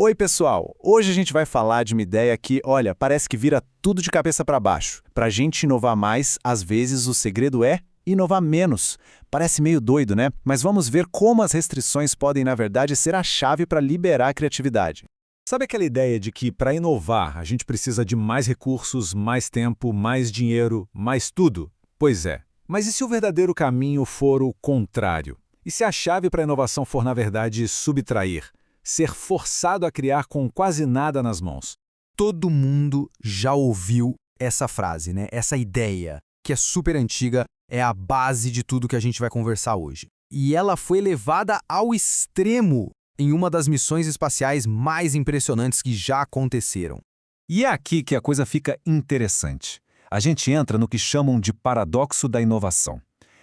Oi, pessoal! Hoje a gente vai falar de uma ideia que, olha, parece que vira tudo de cabeça para baixo. Para a gente inovar mais, às vezes o segredo é inovar menos. Parece meio doido, né? Mas vamos ver como as restrições podem, na verdade, ser a chave para liberar a criatividade. Sabe aquela ideia de que para inovar a gente precisa de mais recursos, mais tempo, mais dinheiro, mais tudo? Pois é. Mas e se o verdadeiro caminho for o contrário? E se a chave para a inovação for, na verdade, subtrair? Ser forçado a criar com quase nada nas mãos? Todo mundo já ouviu essa frase, né? Essa ideia, que é super antiga, é a base de tudo que a gente vai conversar hoje. E ela foi levada ao extremo em uma das missões espaciais mais impressionantes que já aconteceram. E é aqui que a coisa fica interessante. A gente entra no que chamam de paradoxo da inovação.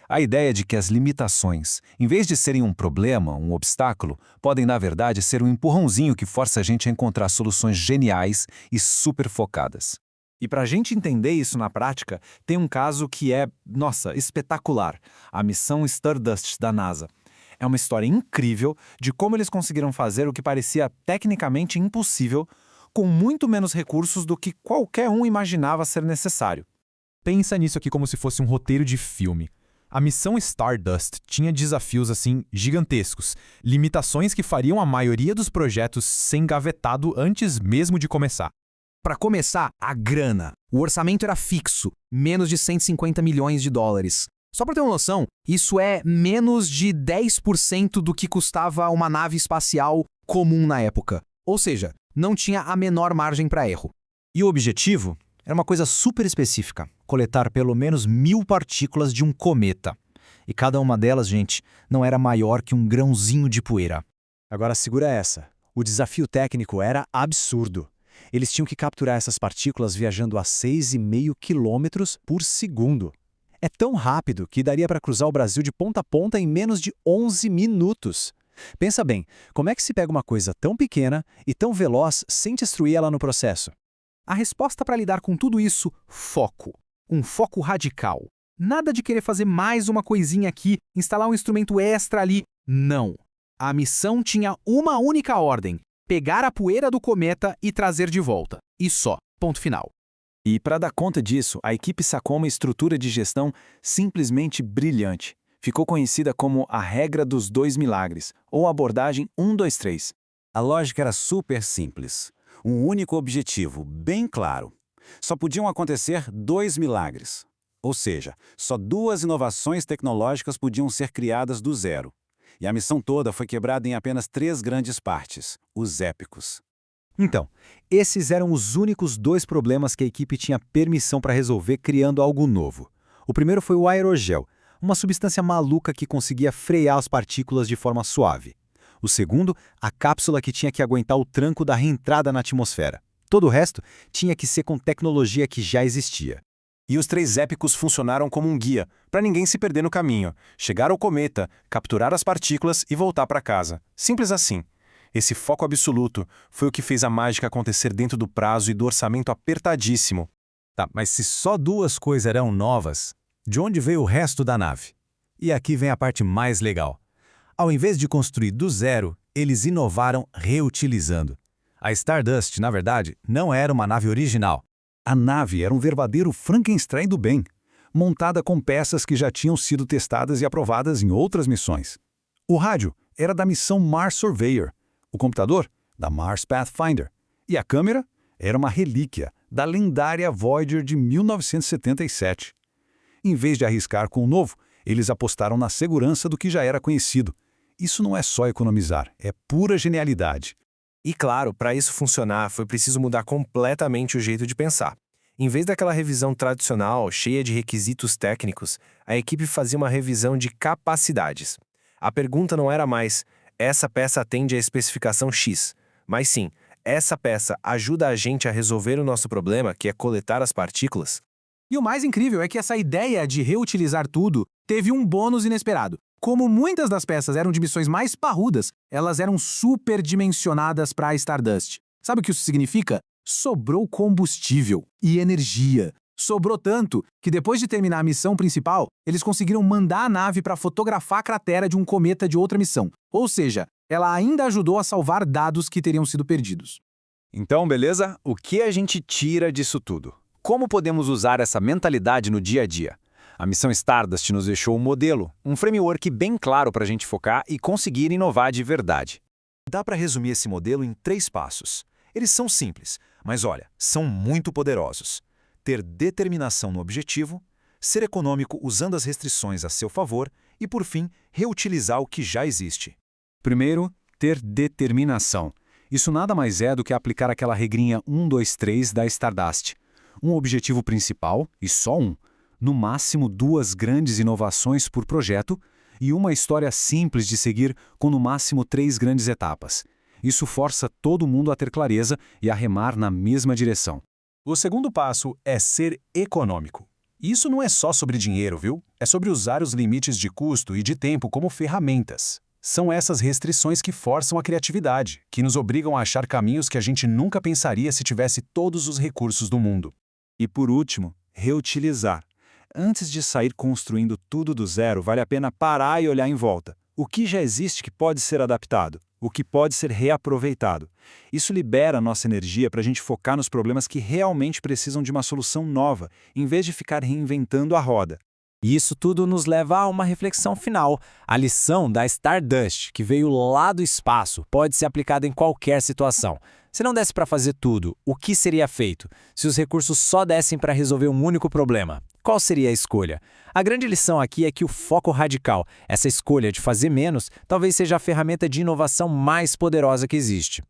A ideia de que as limitações, em vez de serem um problema, um obstáculo, podem, na verdade, ser um empurrãozinho que força a gente a encontrar soluções geniais e super focadas. E para a gente entender isso na prática, tem um caso que é, nossa, espetacular. A missão Stardust da NASA. É uma história incrível de como eles conseguiram fazer o que parecia tecnicamente impossível, com muito menos recursos do que qualquer um imaginava ser necessário. Pensa nisso aqui como se fosse um roteiro de filme. A missão Stardust tinha desafios assim gigantescos, limitações que fariam a maioria dos projetos ser engavetado antes mesmo de começar. Para começar, a grana. O orçamento era fixo, menos de 150 milhões de dólares. Só para ter uma noção, isso é menos de 10% do que custava uma nave espacial comum na época. Ou seja, não tinha a menor margem para erro. E o objetivo era uma coisa super específica, coletar pelo menos 1000 partículas de um cometa. E cada uma delas, gente, não era maior que um grãozinho de poeira. Agora segura essa. O desafio técnico era absurdo. Eles tinham que capturar essas partículas viajando a 6,5 quilômetros por segundo. É tão rápido que daria para cruzar o Brasil de ponta a ponta em menos de 11 minutos. Pensa bem, como é que se pega uma coisa tão pequena e tão veloz sem destruir ela no processo? A resposta para lidar com tudo isso, foco. Um foco radical. Nada de querer fazer mais uma coisinha aqui, instalar um instrumento extra ali. Não. A missão tinha uma única ordem: pegar a poeira do cometa e trazer de volta. E só. Ponto final. E para dar conta disso, a equipe sacou uma estrutura de gestão simplesmente brilhante. Ficou conhecida como a regra dos 2 milagres, ou abordagem 1, 2, 3. A lógica era super simples. Um único objetivo, bem claro. Só podiam acontecer 2 milagres. Ou seja, só 2 inovações tecnológicas podiam ser criadas do zero. E a missão toda foi quebrada em apenas 3 grandes partes, os épicos. Então, esses eram os únicos 2 problemas que a equipe tinha permissão para resolver criando algo novo. O primeiro foi o aerogel, uma substância maluca que conseguia frear as partículas de forma suave. O segundo, a cápsula que tinha que aguentar o tranco da reentrada na atmosfera. Todo o resto tinha que ser com tecnologia que já existia. E os 3 épicos funcionaram como um guia, para ninguém se perder no caminho, chegar ao cometa, capturar as partículas e voltar para casa. Simples assim. Esse foco absoluto foi o que fez a mágica acontecer dentro do prazo e do orçamento apertadíssimo. Tá, mas se só 2 coisas eram novas, de onde veio o resto da nave? E aqui vem a parte mais legal. Ao invés de construir do zero, eles inovaram reutilizando. A Stardust, na verdade, não era uma nave original. A nave era um verdadeiro Frankenstein do bem, montada com peças que já tinham sido testadas e aprovadas em outras missões. O rádio era da missão Mars Surveyor, o computador, da Mars Pathfinder, e a câmera era uma relíquia da lendária Voyager de 1977. Em vez de arriscar com o novo, eles apostaram na segurança do que já era conhecido. Isso não é só economizar, é pura genialidade. E claro, para isso funcionar, foi preciso mudar completamente o jeito de pensar. Em vez daquela revisão tradicional, cheia de requisitos técnicos, a equipe fazia uma revisão de capacidades. A pergunta não era mais: essa peça atende à especificação X, mas sim: essa peça ajuda a gente a resolver o nosso problema, que é coletar as partículas? E o mais incrível é que essa ideia de reutilizar tudo teve um bônus inesperado. Como muitas das peças eram de missões mais parrudas, elas eram superdimensionadas para a Stardust. Sabe o que isso significa? Sobrou combustível e energia. Sobrou tanto que depois de terminar a missão principal, eles conseguiram mandar a nave para fotografar a cratera de um cometa de outra missão. Ou seja, Ela ainda ajudou a salvar dados que teriam sido perdidos. Então, beleza? O que a gente tira disso tudo? Como podemos usar essa mentalidade no dia a dia? A missão Stardust nos deixou um modelo, um framework bem claro para a gente focar e conseguir inovar de verdade. Dá para resumir esse modelo em 3 passos. Eles são simples, mas olha, são muito poderosos. Ter determinação no objetivo, ser econômico usando as restrições a seu favor e, por fim, reutilizar o que já existe. Primeiro, ter determinação. Isso nada mais é do que aplicar aquela regrinha 1, 2, 3 da Stardust. Um objetivo principal, e só um. No máximo 2 grandes inovações por projeto e uma história simples de seguir com no máximo 3 grandes etapas. Isso força todo mundo a ter clareza e a remar na mesma direção. O segundo passo é ser econômico. Isso não é só sobre dinheiro, viu? É sobre usar os limites de custo e de tempo como ferramentas. São essas restrições que forçam a criatividade, que nos obrigam a achar caminhos que a gente nunca pensaria se tivesse todos os recursos do mundo. E por último, reutilizar. Antes de sair construindo tudo do zero, vale a pena parar e olhar em volta. O que já existe que pode ser adaptado? O que pode ser reaproveitado? Isso libera nossa energia para a gente focar nos problemas que realmente precisam de uma solução nova, em vez de ficar reinventando a roda. E isso tudo nos leva a uma reflexão final. A lição da Stardust, que veio lá do espaço, pode ser aplicada em qualquer situação. Se não desse para fazer tudo, o que seria feito? Se os recursos só dessem para resolver um único problema, qual seria a escolha? A grande lição aqui é que o foco radical, essa escolha de fazer menos, talvez seja a ferramenta de inovação mais poderosa que existe.